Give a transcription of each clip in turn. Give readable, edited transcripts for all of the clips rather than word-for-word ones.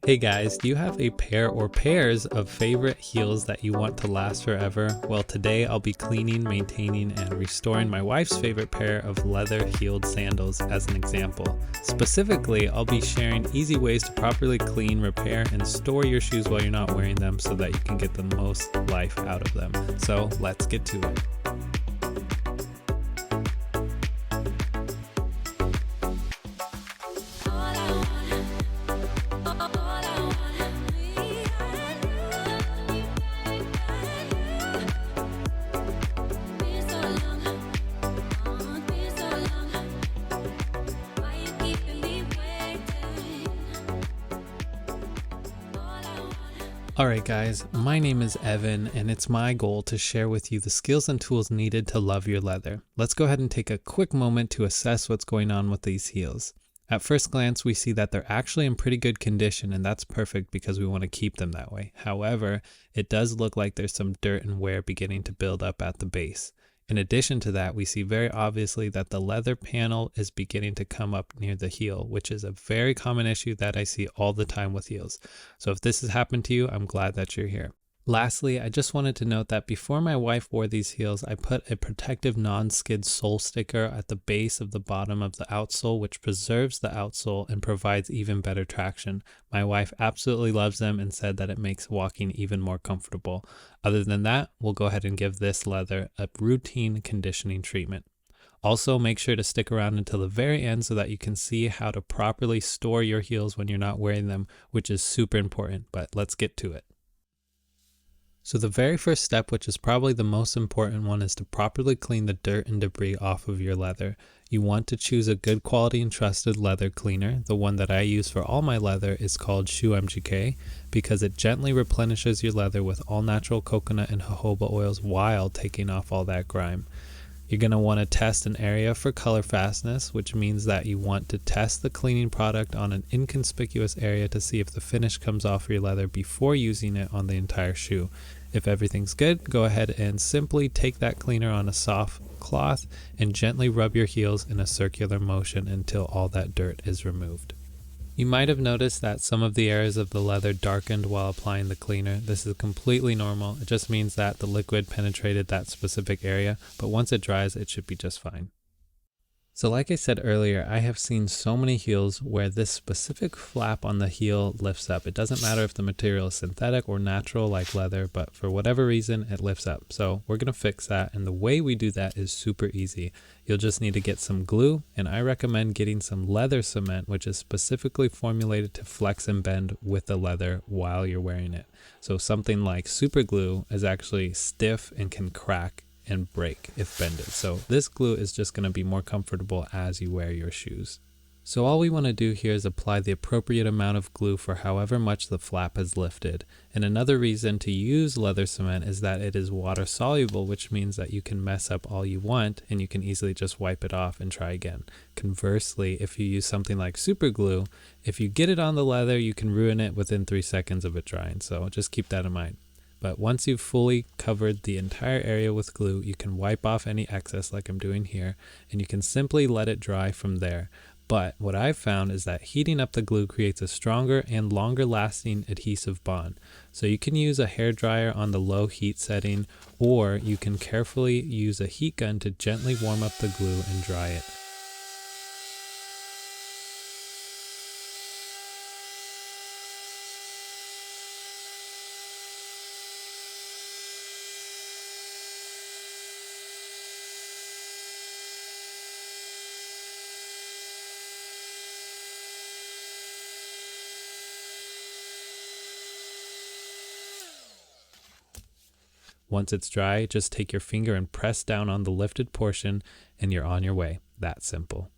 Hey guys, do you have a pair or pairs of favorite heels that you want to last forever? Well, today I'll be cleaning, maintaining, and restoring my wife's favorite pair of leather-heeled sandals as an example. Specifically, I'll be sharing easy ways to properly clean, repair, and store your shoes while you're not wearing them so that you can get the most life out of them. So let's get to it. Alright guys, my name is Evan and it's my goal to share with you the skills and tools needed to love your leather. Let's go ahead and take a quick moment to assess what's going on with these heels. At first glance, we see that they're actually in pretty good condition, and that's perfect because we want to keep them that way. However, it does look like there's some dirt and wear beginning to build up at the base. In addition to that, we see very obviously that the leather panel is beginning to come up near the heel, which is a very common issue that I see all the time with heels. So if this has happened to you, I'm glad that you're here. Lastly, I just wanted to note that before my wife wore these heels, I put a protective non-skid sole sticker at the base of the bottom of the outsole, which preserves the outsole and provides even better traction. My wife absolutely loves them and said that it makes walking even more comfortable. Other than that, we'll go ahead and give this leather a routine conditioning treatment. Also, make sure to stick around until the very end so that you can see how to properly store your heels when you're not wearing them, which is super important, but let's get to it. So the very first step, which is probably the most important one, is to properly clean the dirt and debris off of your leather. You want to choose a good quality and trusted leather cleaner. The one that I use for all my leather is called ShoeMGK because it gently replenishes your leather with all natural coconut and jojoba oils while taking off all that grime. You're going to want to test an area for color fastness, which means that you want to test the cleaning product on an inconspicuous area to see if the finish comes off your leather before using it on the entire shoe. If everything's good, go ahead and simply take that cleaner on a soft cloth and gently rub your heels in a circular motion until all that dirt is removed. You might have noticed that some of the areas of the leather darkened while applying the cleaner. This is completely normal. It just means that the liquid penetrated that specific area, but once it dries, it should be just fine. So like I said earlier, I have seen so many heels where this specific flap on the heel lifts up. It doesn't matter if the material is synthetic or natural like leather, but for whatever reason, it lifts up. So we're going to fix that, and the way we do that is super easy. You'll just need to get some glue, and I recommend getting some leather cement, which is specifically formulated to flex and bend with the leather while you're wearing it. So something like super glue is actually stiff and can crack and break if bended. So this glue is just going to be more comfortable as you wear your shoes. So all we want to do here is apply the appropriate amount of glue for however much the flap is lifted. And another reason to use leather cement is that it is water soluble, which means that you can mess up all you want and you can easily just wipe it off and try again. Conversely, if you use something like super glue, if you get it on the leather, you can ruin it within 3 seconds of it drying. So just keep that in mind. But once you've fully covered the entire area with glue, you can wipe off any excess like I'm doing here, and you can simply let it dry from there. But what I've found is that heating up the glue creates a stronger and longer lasting adhesive bond. So you can use a hairdryer on the low heat setting, or you can carefully use a heat gun to gently warm up the glue and dry it. Once it's dry, just take your finger and press down on the lifted portion and you're on your way. That simple.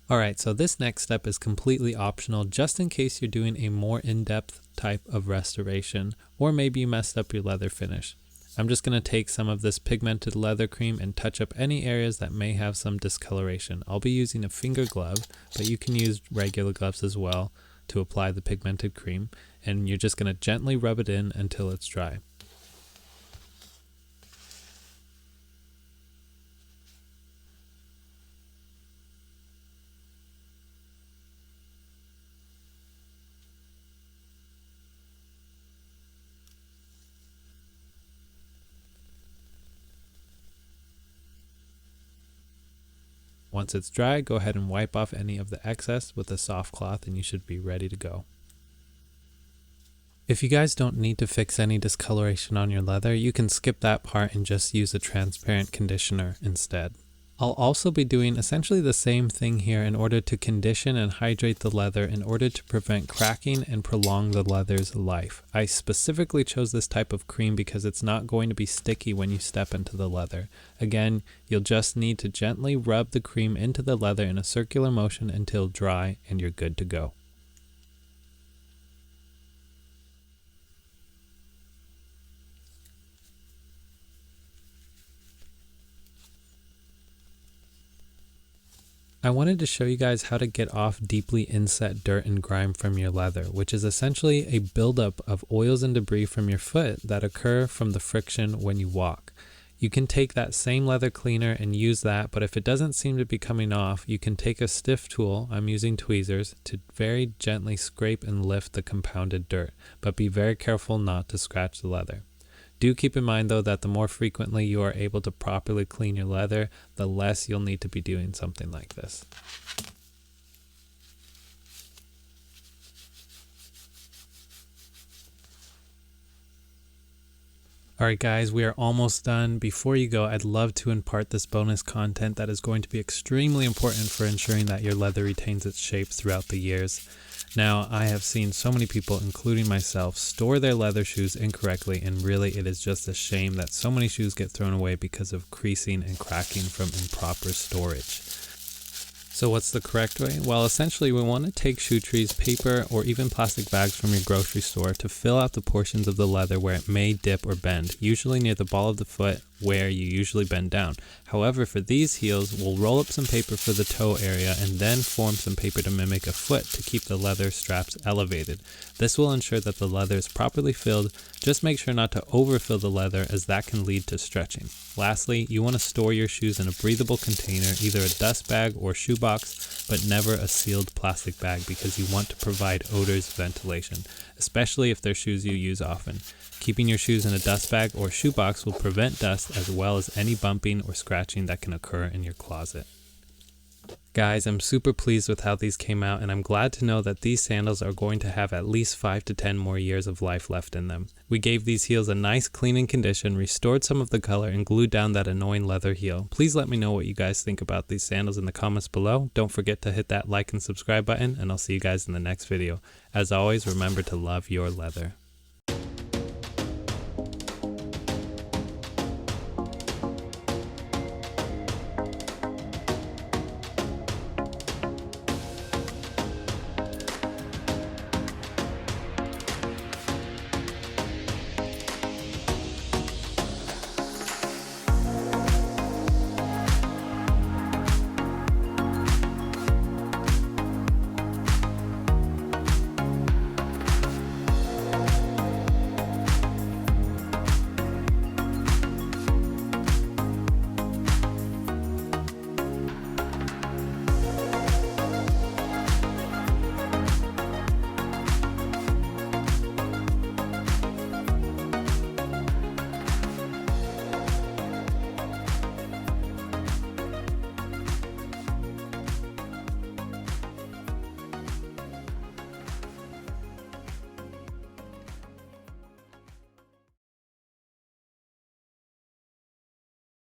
Alright, so this next step is completely optional just in case you're doing a more in-depth type of restoration, or maybe you messed up your leather finish. I'm just going to take some of this pigmented leather cream and touch up any areas that may have some discoloration. I'll be using a finger glove, but you can use regular gloves as well. to apply the pigmented cream, and you're just going to gently rub it in until it's dry. Once it's dry, go ahead and wipe off any of the excess with a soft cloth and you should be ready to go. If you guys don't need to fix any discoloration on your leather, you can skip that part and just use a transparent conditioner instead. I'll also be doing essentially the same thing here in order to condition and hydrate the leather in order to prevent cracking and prolong the leather's life. I specifically chose this type of cream because it's not going to be sticky when you step into the leather. Again, you'll just need to gently rub the cream into the leather in a circular motion until dry and you're good to go. I wanted to show you guys how to get off deeply inset dirt and grime from your leather, which is essentially a buildup of oils and debris from your foot that occur from the friction when you walk. You can take that same leather cleaner and use that, but if it doesn't seem to be coming off, you can take a stiff tool, I'm using tweezers, to very gently scrape and lift the compounded dirt, but be very careful not to scratch the leather. Do keep in mind though that the more frequently you are able to properly clean your leather, the less you'll need to be doing something like this. Alright guys, we are almost done. Before you go, I'd love to impart this bonus content that is going to be extremely important for ensuring that your leather retains its shape throughout the years. Now, I have seen so many people, including myself, store their leather shoes incorrectly, and really it is just a shame that so many shoes get thrown away because of creasing and cracking from improper storage. So what's the correct way? Well, essentially we want to take shoe trees, paper, or even plastic bags from your grocery store to fill out the portions of the leather where it may dip or bend, usually near the ball of the foot where you usually bend down. However, for these heels, we'll roll up some paper for the toe area and then form some paper to mimic a foot to keep the leather straps elevated. This will ensure that the leather is properly filled. Just make sure not to overfill the leather as that can lead to stretching. Lastly, you want to store your shoes in a breathable container, either a dust bag or shoebox, but never a sealed plastic bag because you want to provide odors ventilation, especially if they're shoes you use often. Keeping your shoes in a dust bag or shoebox will prevent dust as well as any bumping or scratching that can occur in your closet. Guys, I'm super pleased with how these came out, and I'm glad to know that these sandals are going to have at least 5 to 10 more years of life left in them. We gave these heels a nice cleaning condition, restored some of the color, and glued down that annoying leather heel. Please let me know what you guys think about these sandals in the comments below. Don't forget to hit that like and subscribe button, and I'll see you guys in the next video. As always, remember to love your leather.